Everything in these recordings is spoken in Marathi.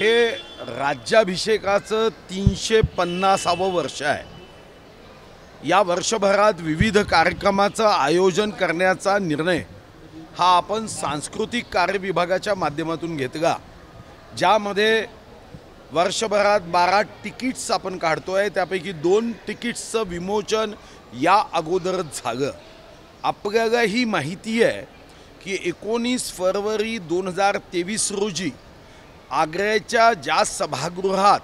हे राज्याभिषेकाचं 350वं वर्ष आहे। या वर्षभरात विविध कार्यक्रमाचं आयोजन करण्याचा निर्णय हा आपण सांस्कृतिक कार्य विभागाच्या माध्यमातून घेतला, ज्यामध्ये वर्षभरात 12 तिकीट्स आपण काढतोय। त्यापैकी 2 तिकीट्सचं विमोचन या अगोदरच झालं। आपल्याला ही माहिती आहे की 19 फरवरी 2023 रोजी आग्र्याच्या ज्या सभागृहात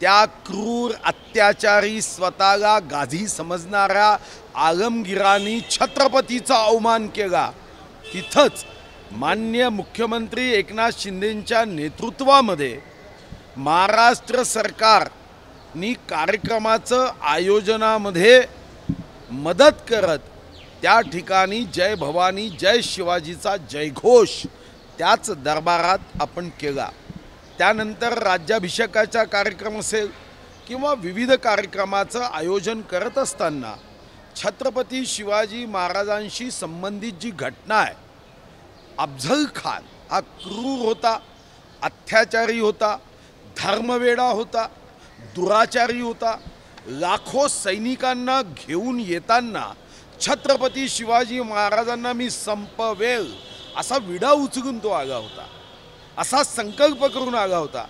त्या क्रूर अत्याचारी स्वतःला गाझी समजणाऱ्या आलमगीरांनी छत्रपतीचा अवमान केला, तिथंच माननीय मुख्यमंत्री एकनाथ शिंदेंच्या नेतृत्वामध्ये महाराष्ट्र सरकारनी कार्यक्रमाचं आयोजनामध्ये मदत करत त्या ठिकाणी जय भवानी जय शिवाजीचा जयघोष त्याच दरबारात आपण केला। त्यानंतर राज्याभिषेकाचा कार्यक्रम असेल किंवा विविध कार्यक्रमाचं आयोजन करत असताना छत्रपती शिवाजी महाराजांशी संबंधित जी घटना आहे, अफझल खान हा क्रूर होता, अत्याचारी होता, धर्मवेडा होता, दुराचारी होता। लाखो सैनिकांना घेऊन येताना छत्रपती शिवाजी महाराजांना मी संपवेल असा विडा उचलून तो आला होता, असा संकल्प करून आला होता।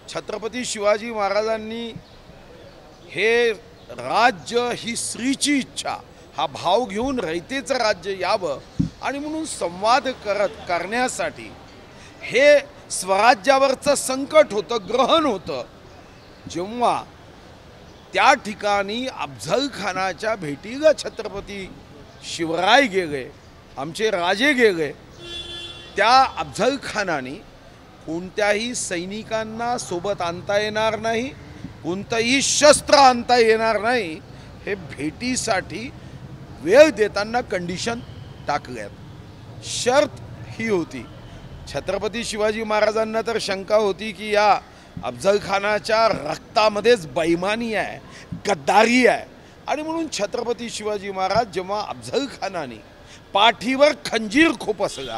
छत्रपती शिवाजी महाराजांनी हे राज्य ही स्त्रीची इच्छा हा भाव घेऊन रयतेचं राज्य यावं आणि म्हणून संवाद करण्यासाठी हे स्वराज्यावरचं संकट होतं, ग्रहण होतं। जेव्हा त्या ठिकाणी अफझल खानाच्या भेटीला छत्रपती शिवराय गेले, आमचे राजे गेले, त्या अफझल खानाने कोणत्याही सैनिकांना सोबत आणता येणार नाही, कोणतंही शस्त्र आणता येणार नाही, हे भेटीसाठी वेळ देताना कंडिशन टाकल्यात। शर्त ही होती, छत्रपती शिवाजी महाराजांना तर शंका होती की या अफझल खानाच्या रक्तामध्येच बेईमानी आहे, गद्दारी आहे, आणि म्हणून छत्रपती शिवाजी महाराज जेव्हा अफझल खानाने पाठीवर खंजीर खोपसला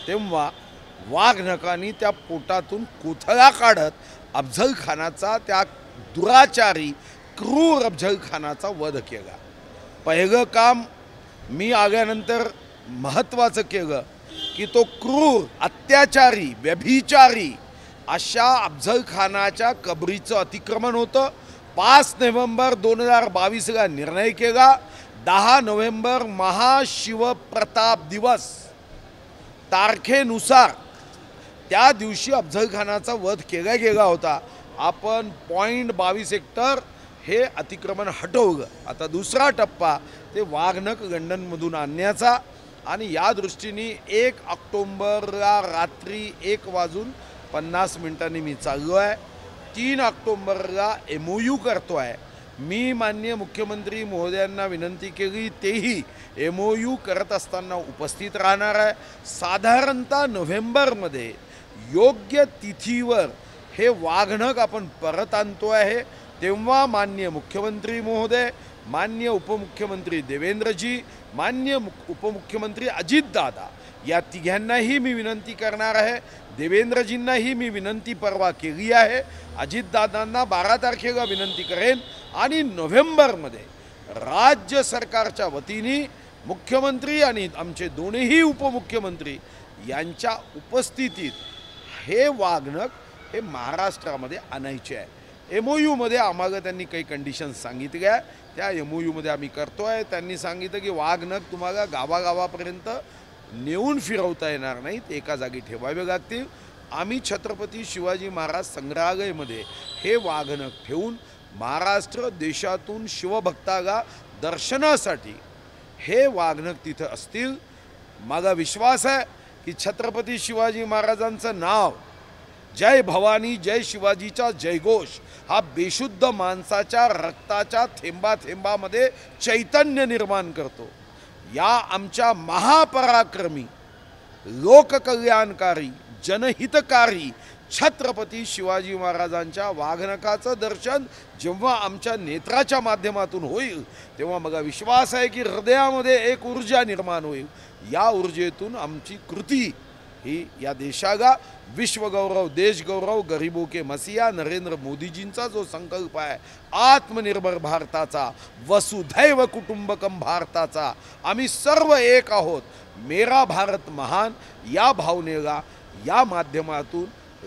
तेव्हा वाघनखांनी त्या पोटातून कोथळा काढत अफझल खानाचा, त्या दुराचारी क्रूर अफझल खानाचा वध केला। पहिलं काम मी आल्यानंतर महत्त्वाचं केलं की तो क्रूर अत्याचारी व्यभिचारी अशा अफझल खानाच्या कबरीचं अतिक्रमण होतं। 5 नोव्हेंबर 2022ला निर्णय केला। 10 नोव्हेंबर महाशिवप्रताप दिवस तारखेनुसार त्या दिवशी अफझल खानाचा वध केला गेला होता। आपण 0.22 हेक्टर हे अतिक्रमण हटवलं। आता दुसरा टप्पा ते वाघनख लंडनमधून आणण्याचा, आणि या दृष्टीने 1 ऑक्टोबरला रात्री 1:50 मी चाललो आहे। 3 ऑक्टोबरला MOU करतो आहे। मी माननीय मुख्यमंत्री महोदयांना विनंती केली, तेही MOU करत असताना उपस्थित राहणार आहे। साधारणतः नोव्हेंबरमध्ये योग्य तिथीवर हे वाघनख आपण परत आणतो आहे। तेव्हा माननीय मुख्यमंत्री महोदय, माननीय उपमुख्यमंत्री देवेंद्रजी, माननीय उपमुख्यमंत्री अजितदादा या तिघांनाही मी विनंती करणार आहे। देवेंद्रजींनाही मी विनंती परवा केली आहे, अजितदादांना 12 तारखेला विनंती करेन, आणि नोव्हेंबरमध्ये राज्य सरकारच्या वतीने मुख्यमंत्री आणि आमचे दोन्ही उपमुख्यमंत्री यांच्या उपस्थितीत हे वाघनख हे महाराष्ट्रामध्ये आणायचे आहे। MOU मध्ये आम्हाला त्यांनी काही कंडिशन्स सांगितल्या, त्या MOU मध्ये आम्ही करतो आहे। त्यांनी सांगितलं की वाघनख तुम्हाला गावागावापर्यंत नेऊन फिरवता येणार नाही, ते एका जागी ठेवावे लागतील। आम्ही छत्रपती शिवाजी महाराज संग्रहालयामध्ये हे वाघनख ठेवून महाराष्ट्र देशातून शिवभक्ताला दर्शनासाठी हे वाघनख तिथं असतील। माझा विश्वास आहे की छत्रपती शिवाजी महाराजांचं नाव जय भवानी जय शिवाजीचा जयघोष हा बेशुद्ध माणसाच्या रक्ताच्या थेंबाथेंबामध्ये चैतन्य निर्माण करतो। या आमच्या महापराक्रमी, लोककल्याणकारी, जनहितकारी छत्रपती शिवाजी महाराजांच्या वाघनखाचं दर्शन जेव्हा आमच्या नेत्राच्या माध्यमातून होईल तेव्हा मला विश्वास आहे की हृदयामध्ये एक ऊर्जा निर्माण होईल। या ऊर्जेतून आमची कृती ही या देशाला विश्वगौरव देशगौरव गरीबों के मसीहा नरेंद्र मोदीजींचा जो संकल्प आहे आत्मनिर्भर भारताचा वसुधैव कुटुंबकम भारताचा आम्ही सर्व एक आहोत मेरा भारत महान या भावनेला या माध्यमातून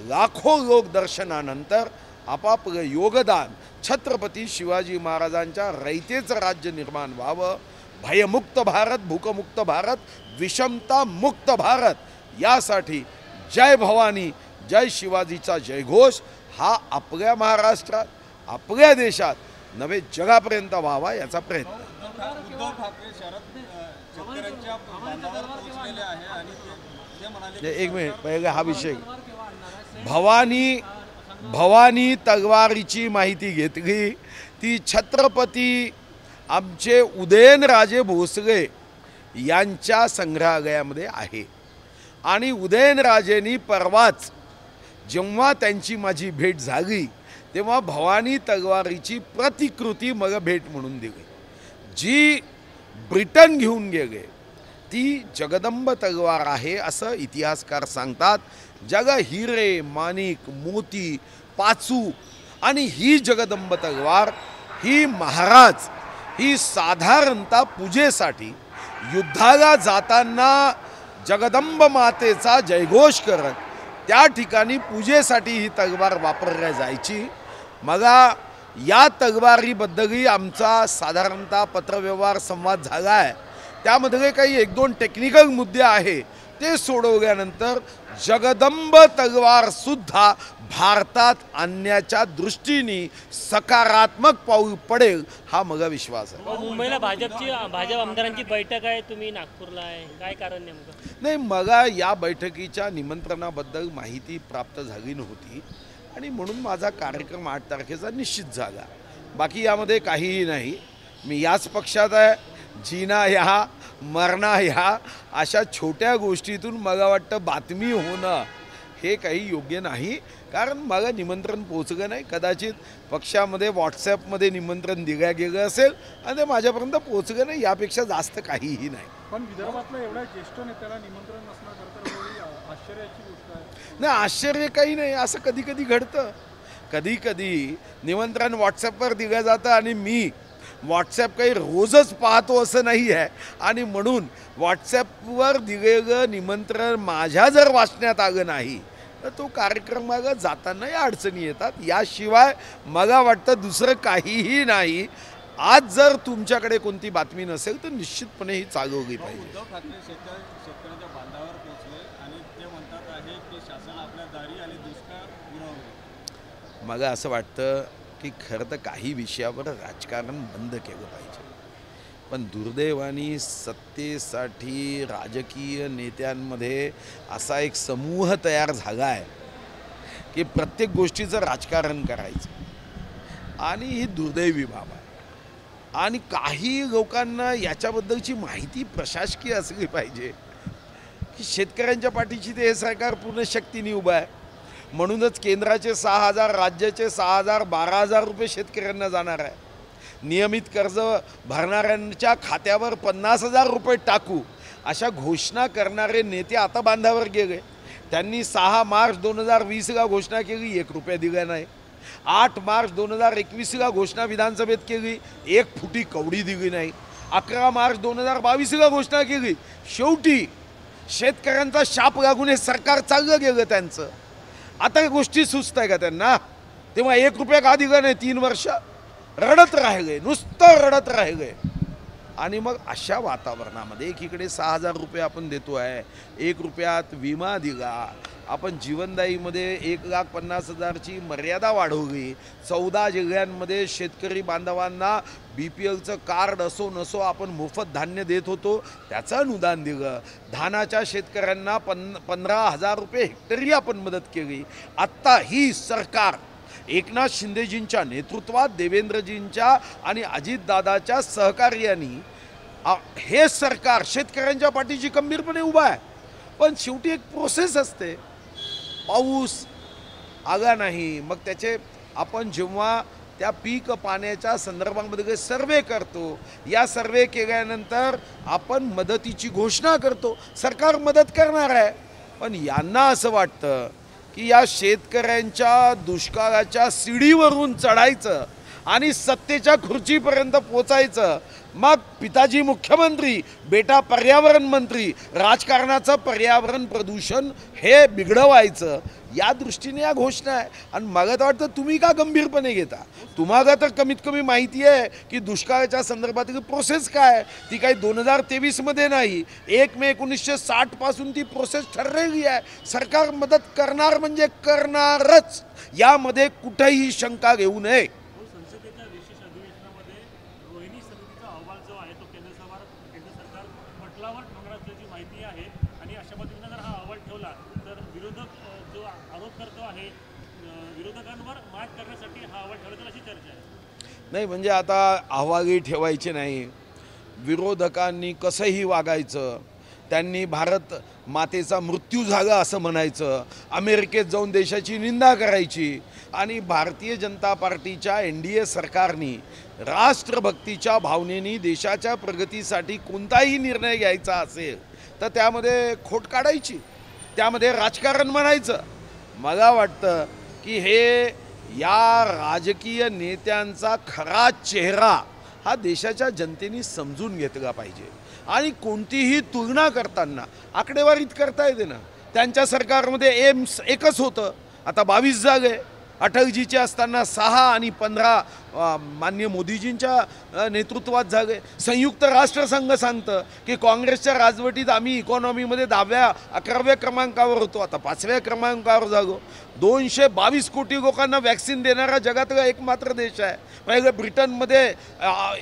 लाखो लोक दर्शनानंतर आपापलं योगदान छत्रपती शिवाजी महाराजांच्या रयतेचं राज्य निर्माण व्हावं भयमुक्त भारत भूकमुक्त भारत विषमता मुक्त भारत यासाठी जय भवानी जय शिवाजीचा जयघोष हा आपल्या महाराष्ट्रात आपल्या देशात नवे जगापर्यंत व्हावा याचा प्रयत्न उद्धव ठाकरे शरद शेतकऱ्यांच्या बांधावर पोहोचलेले आहे आणि ते म्हणाले एक मिनिट पहिले हा विषय भवानी तलवारीची माहिती घेतली ती छत्रपती आमचे उदयनराजे भोसले यांच्या संग्रहालयामध्ये आहे आणि उदयनराजेंनी परवाच जेव्हा त्यांची माझी भेट झाली तेव्हा भवानी तलवारीची प्रतिकृती मला भेट म्हणून दिली जी ब्रिटन घेऊन गेले ती जगदंब तलवार आहे असं इतिहासकार सांगतात जग हिरे माणिक मोती पाचू आणि ही जगदंब तलवार ही महाराज ही साधारणतः पूजेसाठी युद्धाला जाताना जगदंब मातेचा जयघोष करत त्या ठिकाणी पूजेसाठी ही तलवार वापरल्या जायची मला या तलवारीबद्दलही आमचा साधारणतः पत्रव्यवहार संवाद झाला आहे त्यामध्ये काही एक दोन टेक्निकल मुद्दे आहे ते सोडवल्यानंतर जगदंब तलवार सुद्धा भारतात आणण्याच्या दृष्टीने सकारात्मक पाऊल पडेल हा मला विश्वास आहे मुंबईला भाजप आमदारांची बैठक आहे तुम्ही नागपूरला आहे काय कारण नेमकं नाही मला या बैठकीच्या निमंत्रणाबद्दल माहिती प्राप्त झाली नव्हती आणि म्हणून माझा कार्यक्रम 8 तारखेचा निश्चित झाला बाकी यामध्ये काहीही नाही मी याच पक्षात आहे जीना या मरणा या अशा छोट्या गोष्टीतून मला वाटतं बातमी होणं हे काही योग्य नाही कारण मला निमंत्रण पोहोचलं नाही कदाचित पक्षामध्ये व्हॉट्सॲपमध्ये निमंत्रण दिलं गेलं असेल आणि ते माझ्यापर्यंत पोहोचलं नाही यापेक्षा जास्त काहीही नाही पण विदर्भातल्या एवढ्या ज्येष्ठ नेत्याला निमंत्रण नसणं तर आश्चर्याची गोष्ट आहे नाही आश्चर्य काही नाही असं कधी कधी घडतं कधी कधी निमंत्रण व्हॉट्सॲपवर दिलं जातं आणि मी व्हॉट्सॲप काही रोजच पाहतो असं नाही आहे आणि म्हणून व्हॉट्सॲपवर दिलेलं निमंत्रण माझ्या जर वाचण्यात आलं नाही तर तो कार्यक्रमाला जातानाही अडचणी येतात याशिवाय मला वाटतं दुसरं काहीही नाही आज जर तुमच्याकडे कोणती बातमी नसेल तर निश्चितपणे ही चालवली पाहिजे उद्धव ठाकरे शेतकऱ्यांच्या बांधावर पोहोचले आणि ते म्हणतात आहे की शासन आपल्या दारी आणि दुष्काळ पुरवले मला असं वाटतं की खरं तर काही विषयावर राजकारण बंद केलं पाहिजे पण दुर्दैवाने सत्तेसाठी राजकीय नेत्यांमध्ये असा एक समूह तयार झाला आहे की प्रत्येक गोष्टीचं राजकारण करायचं आणि ही दुर्दैवी बाब आहे आणि काही लोकांना याच्याबद्दलची माहिती प्रशासकीय असली पाहिजे की शेतकऱ्यांच्या पाठीशी ते हे सरकार पूर्ण शक्तीने उभं आहे म्हणूनच केंद्राचे 6,000 राज्याचे 6,000 12,000 रुपये शेतकऱ्यांना जाणार आहे नियमित कर्ज भरणाऱ्यांच्या खात्यावर 50,000 रुपये टाकू अशा घोषणा करणारे नेते आता बांधावर गेले त्यांनी 6 मार्च 2020ला घोषणा केली 1 रुपया दिला नाही 8 मार्च 2021ला घोषणा विधानसभेत केली 1 फुटी कवडी दिली नाही 11 मार्च 2022ला घोषणा केली शेवटी शेतकऱ्यांचा शाप लागून हे सरकार चाललं गेलं त्यांचं आता गोष्टी सुचत आहे का त्यांना तेव्हा 1 रुपया का दिला नाही 3 वर्ष रडत राहिले नुसतं रडत राहिले आणि मग अशा वातावरणामध्ये एकीकडे 6,000 रुपये आपण देतो आहे 1 रुपयात विमा दिला आपण जीवनदायीमध्ये 1,50,000ची मर्यादा वाढवली 14 जिल्ह्यांमध्ये शेतकरी बांधवांना BPLचं कार्ड असो नसो आपण मोफत धान्य देत होतो त्याचं अनुदान दिलं धानाच्या शेतकऱ्यांना 15,000 रुपये हेक्टरी आपण मदत केली आत्ता ही सरकार एकनाथ शिंदेजींच्या नेतृत्वात देवेंद्रजींच्या आणि अजितदादाच्या सहकार्याने हे सरकार शेतकऱ्यांच्या पाठीशी खंबीरपणे उभा आहे पण शेवटी एक प्रोसेस असते पाऊस आला नाही मग त्याचे आपण जेव्हा त्या पीक पाण्याच्या संदर्भामध्ये सर्वे करतो या सर्वे केल्यानंतर आपण मदतीची घोषणा करतो सरकार मदत करणार आहे पण यांना असं वाटतं की या शेतकऱ्यांच्या दुष्काळाच्या सीडीवरून चढायचं आणि सत्तेच्या खुर्चीपर्यंत पोचायचं, मग पिताजी मुख्यमंत्री, बेटा पर्यावरण मंत्री, राजकारणाचं पर्यावरण प्रदूषण हे बिघडवायचं, या दृष्टीने या घोषणा आहे. आणि मला तर वाटतं तुम्ही का गंभीरपणे घेता? तुम्हाला तर कमीत कमी माहिती आहे की दुष्काळाच्या संदर्भातील प्रोसेस काय, ती काही 2023मध्ये नाही, 1 मे 1960 पासून ती प्रोसेस ठरलेली आहे. सरकार मदत करणार म्हणजे करणारच, यामध्ये कुठेही शंका घेऊ नये. संसदेच्या विशेष अधिवेशनामध्ये रोहिणी समितीचा अहवाल जो आहे तो केंद्र सरकार पटलावर ठेवणार असल्याची माहिती आहे. आणि अशा पद्धतीने जर हा अहवाल ठेवला तर विरोधक जो आरोप करतो आहे विरोधकांवर मात करण्यासाठी हा अहवाल ठेवला अशी चर्चा आहे. नाही, म्हणजे आता अहवालही ठेवायचे नाही, विरोधकांनी कसंही वागायचं, त्यांनी भारत मातेचा मृत्यू झाला असं म्हणायचं, अमेरिकेत जाऊन देशाची निंदा करायची. आणि भारतीय जनता पार्टीच्या NDA सरकारने राष्ट्रभक्तीच्या भावनेने देशाच्या प्रगतीसाठी कोणताही निर्णय घ्यायचा असेल तर त्यामध्ये खोट काढायची, त्यामध्ये राजकारण म्हणायचं. मला वाटतं की हे या राजकीय नेत्यांचा खरा चेहरा हा देशाच्या जनतेने समजून घेतला पाहिजे. आणि कोणतीही तुलना करताना आकडेवारीत करता येते ना. त्यांच्या सरकारमध्ये एम्स एकच होतं, आता 22 झाले. अटलजीचे असताना 6 आणि 15 माननीय मोदीजींच्या नेतृत्वात झाले. संयुक्त राष्ट्रसंघ सांगतं की काँग्रेसच्या राजवटीत आम्ही इकॉनॉमीमध्ये 10व्या 11व्या क्रमांकावर होतो, आता 5व्या क्रमांकावर झालो. 222 कोटी लोकांना वॅक्सिन देणारा जगातला एकमात्र देश आहे. पहिले ब्रिटनमध्ये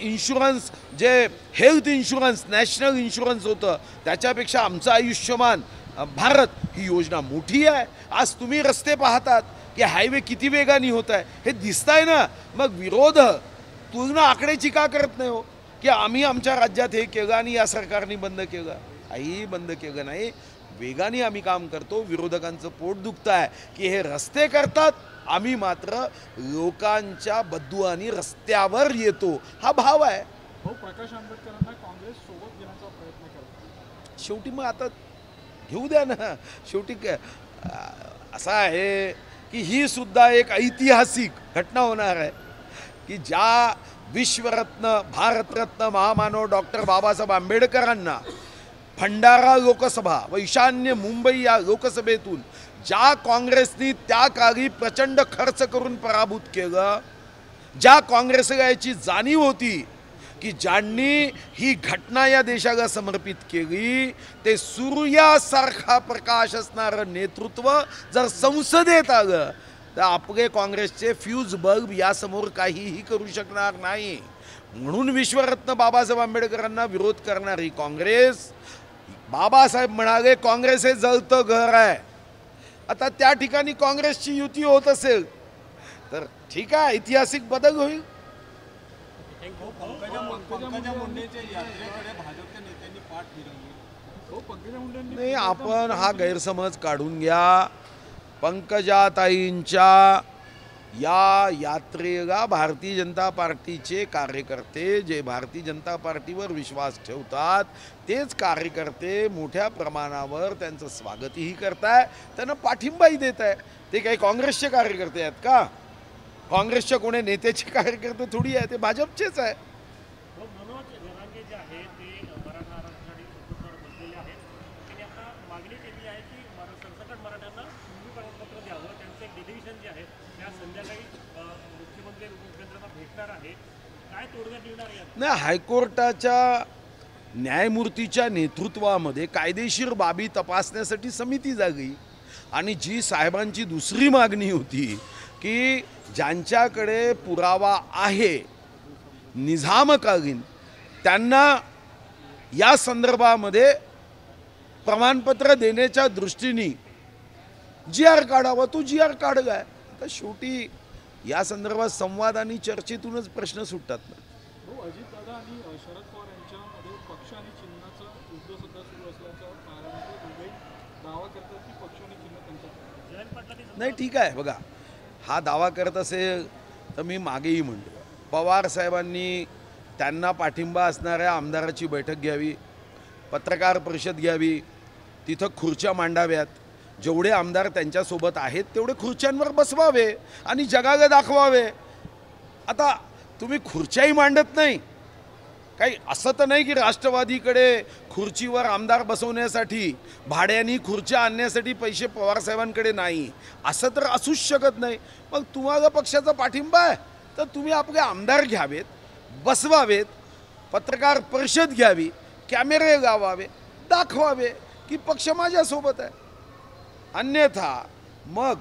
इन्शुरन्स जे हेल्थ इन्शुरन्स नॅशनल इन्शुरन्स होतं त्याच्यापेक्षा आमचं आयुष्यमान भारत ही योजना मोठी आहे. आज तुम्ही रस्ते पाहतात की हायवे किती वेगाने होत आहे, हे दिसत आहे ना. मग विरोध तुलना आकड्याची का करत नाही हो, की आम्ही आमच्या राज्यात हे केलं आणि या सरकारने बंद केलं? काही बंद केलं नाही, वेगाने आम्ही काम करतो. विरोधकांचं पोट दुखतं आहे की हे रस्ते करतात, आम्ही मात्र लोकांच्या बद्दुआनी रस्त्यावर येतो, हा भाव आहे. हो, प्रकाश आंबेडकरांना काँग्रेस सोबत घेण्याचा प्रयत्न करतो. शेवटी मग आता घेऊ द्या ना. शेवटी असं आहे की ही सुद्धा एक ऐतिहासिक घटना होणार आहे की ज्या विश्वरत्न भारतरत्न महामानव डॉक्टर बाबासाहेब आंबेडकरांना भंडारा लोकसभा व ईशान्य मुंबई या लोकसभेतून ज्या काँग्रेसनी त्या काळी प्रचंड खर्च करून पराभूत केलं, ज्या काँग्रेसला याची जाणीव होती की ज्यांनी ही घटना या देशाला समर्पित केली, ते सूर्यासारखा प्रकाश असणारं नेतृत्व जर संसदेत आलं तर आपले काँग्रेसचे फ्यूज बल्ब यासमोर काहीही करू शकणार नाही. म्हणून विश्वरत्न बाबासाहेब आंबेडकरांना विरोध करणारी काँग्रेस, बाबासाहेब म्हणाले काँग्रेस हे जळतं घर आहे. आता त्या ठिकाणी काँग्रेसची युती होत असेल तर ठीक आहे, ऐतिहासिक बदल होईल. पंकजा मुंडेच्या यात्रेकडे भाजपच्या नेत्यांनी पाठ फिरवली. हो, पंकजा मुंडेंनी नाही, आपण हा गैरसमज काढून घ्या. पंकजाताईंच्या या यात्रेला भारतीय जनता पार्टीचे कार्यकर्ते, जे भारतीय जनता पार्टीवर विश्वास ठेवतात तेच कार्यकर्ते मोठ्या प्रमाणावर त्यांचं स्वागतही करताय, त्यांना पाठिंबाही देत आहे. ते काही काँग्रेसचे कार्यकर्ते आहेत का? काँग्रेसच्या कोणी नेत्याचे कार्यकर्ते थोडी आहे, ते भाजपचेच आहे. मनोज जरांगे जे आहे ते मराठा आरक्षणासाठी उपोषणावर बसलेले आहेत. त्यांनी आता मागणी केली आहे की सरसकट मराठ्यांना हिंदू प्रमाणपत्र द्यावं. त्यांचं एक डेलिव्हिजन जे आहे त्या संध्याकाळी मुख्यमंत्री उपमुख्यमंत्र्यांना भेटणार आहे. काय तोडगा निघणार यात? नाही, हायकोर्टाच्या न्यायमूर्तीच्या नेतृत्वामध्ये कायदेशीर बाबी तपासण्यासाठी समिती झाली. आणि जी साहेबांची दुसरी मागणी होती की ज्यांच्याकडे पुरावा आहे निजामकालीन, त्यांना या संदर्भामध्ये प्रमाणपत्र देण्याच्या दृष्टीने GR काढावा, तो GR काढला आहे. आता शेवटी या संदर्भात संवाद आणि चर्चेतूनच प्रश्न सुटतात ना. हो, अजितदादा आणि शरद पवार यांच्यामध्ये पक्ष आणि चिन्हाचं युद्ध सुद्धा सुरू असल्याचं कारण दोघेही दावा करतात की पक्ष आणि चिन्ह त्यांच्यात. जयंत पाटलांनी नाही, ठीक आहे. बघा, हा दावा करत असेल तर मी मागेही म्हणतो, पवार साहेबांनी त्यांना पाठिंबा असणाऱ्या आमदाराची बैठक घ्यावी, पत्रकार परिषद घ्यावी, तिथं खुर्च्या मांडाव्यात जेवढे आमदार त्यांच्यासोबत आहेत तेवढे खुर्च्यांवर बसवावे आणि जगाला दाखवावे. आता तुम्ही खुर्च्याही मांडत नाही, काही असं तर नाही की राष्ट्रवादीकडे खुर्चीवर आमदार बसवण्यासाठी भाड्यानी खुर्च्या आणण्यासाठी पैसे पवारसाहेबांकडे नाही, असं तर असूच शकत नाही. मग तुम्हाला पक्षाचा पाठिंबा आहे तर तुम्ही आपले आमदार घ्यावेत, बसवावेत, पत्रकार परिषद घ्यावी, कॅमेरे लावावे, दाखवावे की पक्ष माझ्यासोबत आहे. अन्यथा मग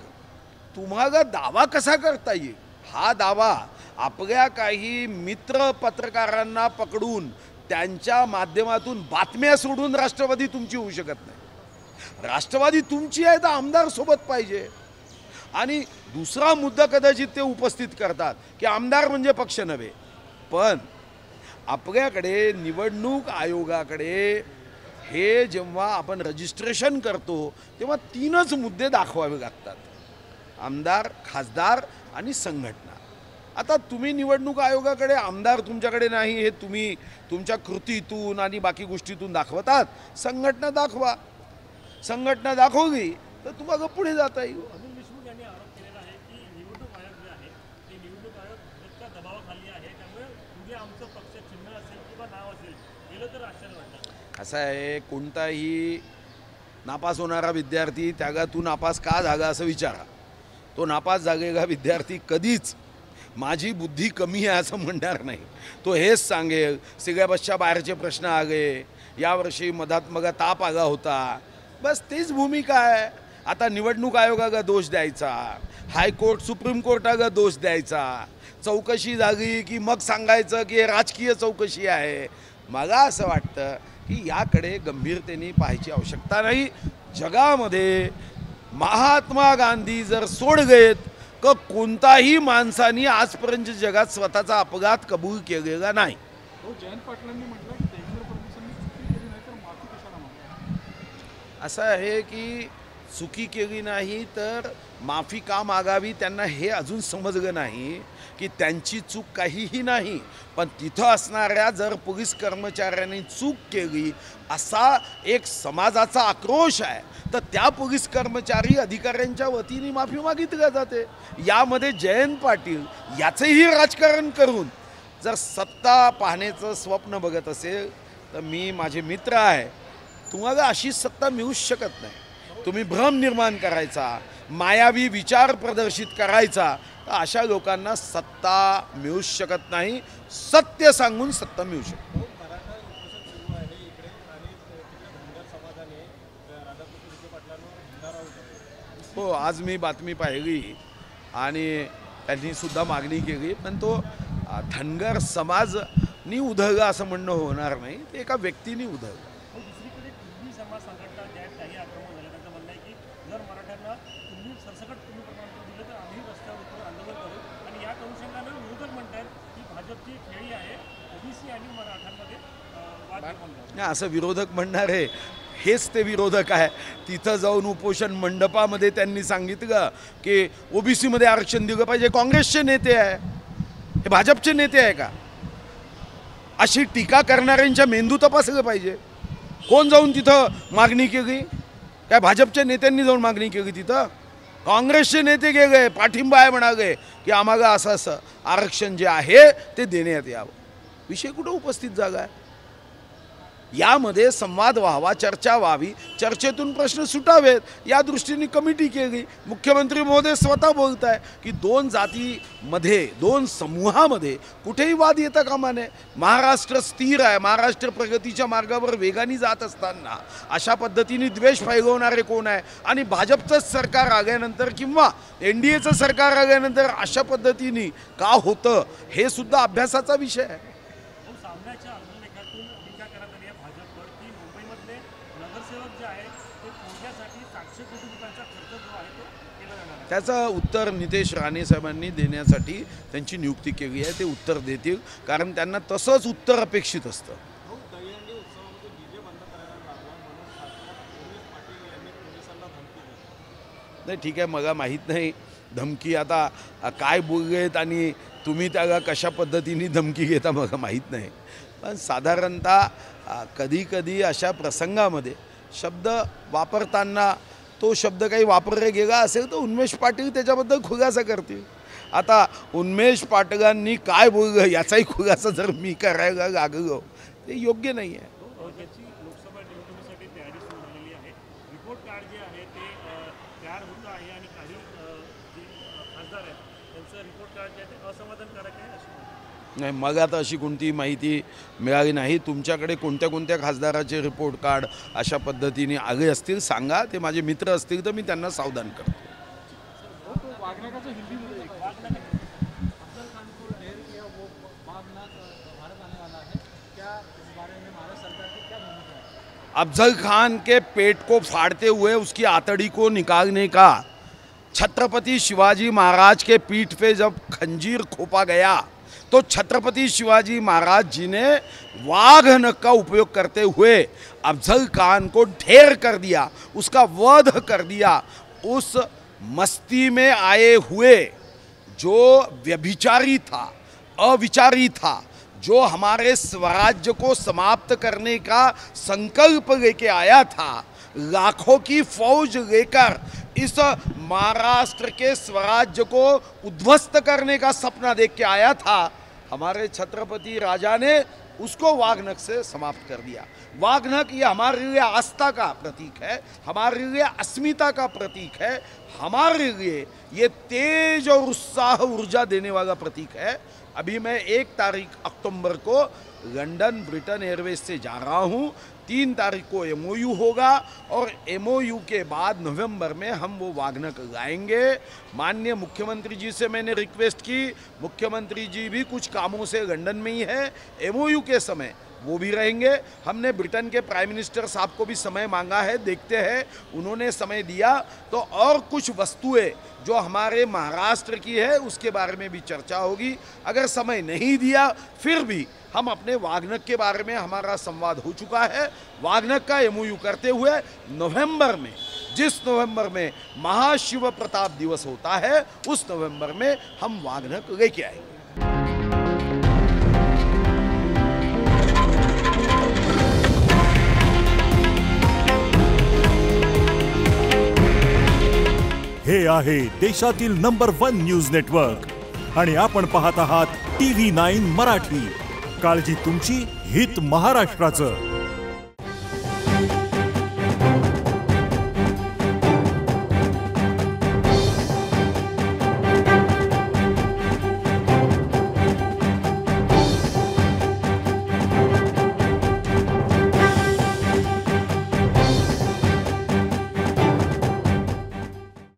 तुम्हाला दावा कसा करता येईल? हा दावा आपल्या काही मित्र पत्रकारांना पकडून त्यांच्या माध्यमातून बातम्या सोडून राष्ट्रवादी तुमची होऊ शकत नाही. राष्ट्रवादी तुमची आहे तर आमदार सोबत पाहिजे. आणि दुसरा मुद्दा कदाचित ते उपस्थित करतात की आमदार म्हणजे पक्ष नव्हे, पण आपल्याकडे निवडणूक आयोगाकडे हे जेव्हा आपण रजिस्ट्रेशन करतो तेव्हा 3च मुद्दे दाखवावे लागतात: आमदार, खासदार आणि संघटना. आता तुम्ही निवडणूक आयोगाकडे आमदार तुमच्याकडे नाही हे तुम्ही तुमच्या कृतीतून आणि बाकी गोष्टीतून दाखवतात. संघटना दाखवा, संघटना दाखवली तर तुम्हाला पुढे जाता येईल. अनिल देशमुख यांनी आरोप केलेला आहे की निवडणूक आयोग जे आहे ते निवडणूक आयोग भाजपच्या दबावाखाली आहे, त्यामुळे उद्या आमचं पक्ष चिन्ह असेल किंवा नाव असेल गेलं तर आश्चर्य वाटतं. असं आहे, कोणताही नापास होणारा विद्यार्थी त्याला तू नापास का झाला असं विचारा. तो नापास झालेला विद्यार्थी कधीच माझी बुद्धी कमी आहे असं म्हणणार नाही. तो हेच सांगेल सिलेबसच्या बाहेरचे प्रश्न आले, यावर्षी मधात मग ताप आला होता, बस तीच भूमिका आहे. आता निवडणूक आयोगाला दोष द्यायचा, हायकोर्ट सुप्रीम कोर्टाला दोष द्यायचा, चौकशी झाली की मग सांगायचं की हे राजकीय चौकशी आहे. मला असं वाटतं की याकडे गंभीरतेने पाहायची आवश्यकता नाही. जगामध्ये महात्मा गांधी जर सोडगेत का कोणताही माणसाने आजपर्यंत जगात स्वतःचा अपघात कबूल केलेला नाही. हो, जयंत पाटलांनी म्हटलं की देवेंद्र फडणवीसांनी चुकी केली नाही तर माफी कशाला मागतात. असं आहे की चुकी केली नाही तर माफी का मागावी, त्यांना हे अजून समजलं नाही की त्यांची चूक काहीही नाही, पण तिथं असणाऱ्या जर पोलीस कर्मचाऱ्यांनी चूक केली असा एक समाजाचा आक्रोश आहे तर त्या पोलीस कर्मचारी अधिकाऱ्यांच्या वतीने माफी मागितली जाते. यामध्ये जयंत पाटील याचंही राजकारण करून जर सत्ता पाहण्याचं स्वप्न बघत असेल तर मी, माझे मित्र आहे, तुम्हाला अशी सत्ता मिळूच शकत नाही. तुम्ही भ्रम निर्माण करायचा, मायावी विचार प्रदर्शित करायचा, तर अशा लोकांना सत्ता मिळूच शकत नाही. सत्य सांगून सत्ता मिळू शकते. हो, आज मी बातमी पाहिली आणि त्यांनी सुद्धा मागणी केली, पण तो धनगर समाजनी उधळला असं म्हणणं होणार नाही, ते एका व्यक्तीने उधळलं. दुसरीकडे कुणबी समाज संघटना ज्या आहेत त्याही आक्रमण झाले. त्यांचं म्हणणं आहे की जर मराठ्यांना तुम्ही सरसकट तुम्ही प्रमाणपत्र दिलं तर आम्ही रस्त्यावर उतरून आंदोलन करू. आणि या अनुषंगानं विरोधक म्हणतात की भाजपची खेळी आहे, ओबीसी आणि मराठ्यांमध्ये वाद निर्माण झाला. नाही, असं विरोधक म्हणणार आहे, हेच ते विरोधक आहे. तिथं जाऊन उपोषण मंडपामध्ये त्यांनी सांगितलं की ओबीसीमध्ये आरक्षण दिलं पाहिजे. काँग्रेसचे नेते आहे, हे भाजपचे नेते आहे का? अशी टीका करणाऱ्यांच्या मेंदू तपासलं पाहिजे. कोण जाऊन तिथं मागणी केली? काय भाजपच्या नेत्यांनी जाऊन मागणी केली तिथं? काँग्रेसचे नेते गेले, पाठिंबा आहे म्हणाले की आम्हाला असं असं आरक्षण जे आहे ते देण्यात यावं. विषय कुठं उपस्थित झाला आहे? यामध्ये संवाद व्हावा, चर्चा व्हावी, चर्चेतून प्रश्न सुटावेत या दृष्टीने कमिटी केली. मुख्यमंत्री महोदय स्वतः बोलत आहे की 2 जातीमध्ये, 2 समूहामध्ये कुठेही वाद येता कामा नये. महाराष्ट्र स्थिर आहे, महाराष्ट्र प्रगतीच्या मार्गावर वेगाने जात असताना अशा पद्धतीने द्वेष फैलवणारे कोण आहे? आणि भाजपचं सरकार आल्यानंतर किंवा NDAचं सरकार आल्यानंतर अशा पद्धतीने का होतं हे सुद्धा अभ्यासाचा विषय आहे. सामन्याच्या अग्रलेखातून टीका करत आली आहे भाजपवर की मुंबईमधले नगरसेवक जे आहेत ते पोहोचण्यासाठी 700 कोटी रुपयांचा खर्च जो आहे तो केला जाणार आहे. त्याचं उत्तर नितेश राणे साहेबांनी देण्यासाठी त्यांची नियुक्ती केली आहे. ते उत्तर देतील, कारण त्यांना तसंच उत्तर अपेक्षित असतं. हो, दहीहंडी उत्सवामध्ये डीजे बंद करायला लागला म्हणून पोलीस पाटील यांनी पोलिसांना धमकी दिली. नाही, ठीक आहे, मला माहीत नाही धमकी आता काय बोललेत आणि तुम्ही त्याला कशा पद्धतीने धमकी घेता मला माहीत नाही. पण साधारणतः कधी कधी अशा प्रसंगामध्ये शब्द वापरताना तो शब्द काही वापरला गेला असेल तर उन्मेष पाटील त्याच्याबद्दल खुलासा करतील. आता उन्मेष पाटलांनी काय बोललं याचाही खुलासा जर मी करायला लागलो ते योग्य नाही आहे. त्याची लोकसभा निवडणुकीसाठी तयारी सुरू झालेली आहे. रिपोर्ट कार्ड जे आहे ते तयार होतं आहे आणि काही जे खासदार आहेत त्यांचं रिपोर्ट कार्ड जे आहे ते असमाधानकारक आहे अशी माहिती. नाही, मला तर अशी कोणती माहिती मिळाली नाही. तुमच्याकडे कोणत्या कोणत्या खासदाराचे रिपोर्ट कार्ड अशा पद्धतीने आले असतील सांगा. ते माझे मित्र असतील तर मी त्यांना सावधान करतो. वागण्याचं हिंदी में अफजल खान को ढेर किया वो वागनाथ भारत आने वाला है, क्या इस बारे में महाराष्ट्र सरकार की क्या भूमिका है? अफजल खान के पेट को फाड़ते हुए उसकी आतड़ी को निकालने का छत्रपति शिवाजी महाराज के पीठ पे जब खंजीर खोपा गया तो छत्रपति शिवाजी महाराज जी ने वाघ का उपयोग करते हुए अफजल खान को ढेर कर दिया, उसका वध कर दिया. उस मस्ती में आए हुए जो व्यभिचारी था, अविचारी था, जो हमारे स्वराज्य को समाप्त करने का संकल्प लेके आया था, लाखों की फौज लेकर इस महाराष्ट्र के स्वराज्य को उद्ध्वस्त करने का सपना देख के आया था, हमारे छत्रपति राजा ने उसको वाघनख से समाप्त कर दिया. वाघनख ये हमारे लिए आस्था का प्रतीक है, हमारे लिए अस्मिता का प्रतीक है, हमारे लिए ये तेज और उत्साह ऊर्जा देने वाला प्रतीक है. अभी मैं 1 तारीख अक्टूबर को लंदन ब्रिटेन एयरवेज से जा रहा हूँ. 3 तारीख को MOU होगा और MOU के बाद नवंबर में हम वो वाघनख लाएंगे. माननीय मुख्यमंत्री जी से मैंने रिक्वेस्ट की, मुख्यमंत्री जी भी कुछ कामों से लंदन में ही है. MOU के समय वो भी रहेंगे. हमने ब्रिटेन के प्राइम मिनिस्टर साहब को भी समय मांगा है, देखते हैं. उन्होंने समय दिया तो और कुछ वस्तुएं जो हमारे महाराष्ट्र की है उसके बारे में भी चर्चा होगी. अगर समय नहीं दिया फिर भी हम अपने वाघनख के बारे में हमारा संवाद हो चुका है. वाघनख का MOU करते हुए नवंबर में, जिस नवंबर में महाशिव प्रताप दिवस होता है, उस नवंबर में हम वाघनख लेके आएंगे. हे आहे देशातील नंबर 1 न्यूज नेटवर्क आणि आपण पाहत आहात TV9 मराठी. काळजी तुमची, हित महाराष्ट्राचं.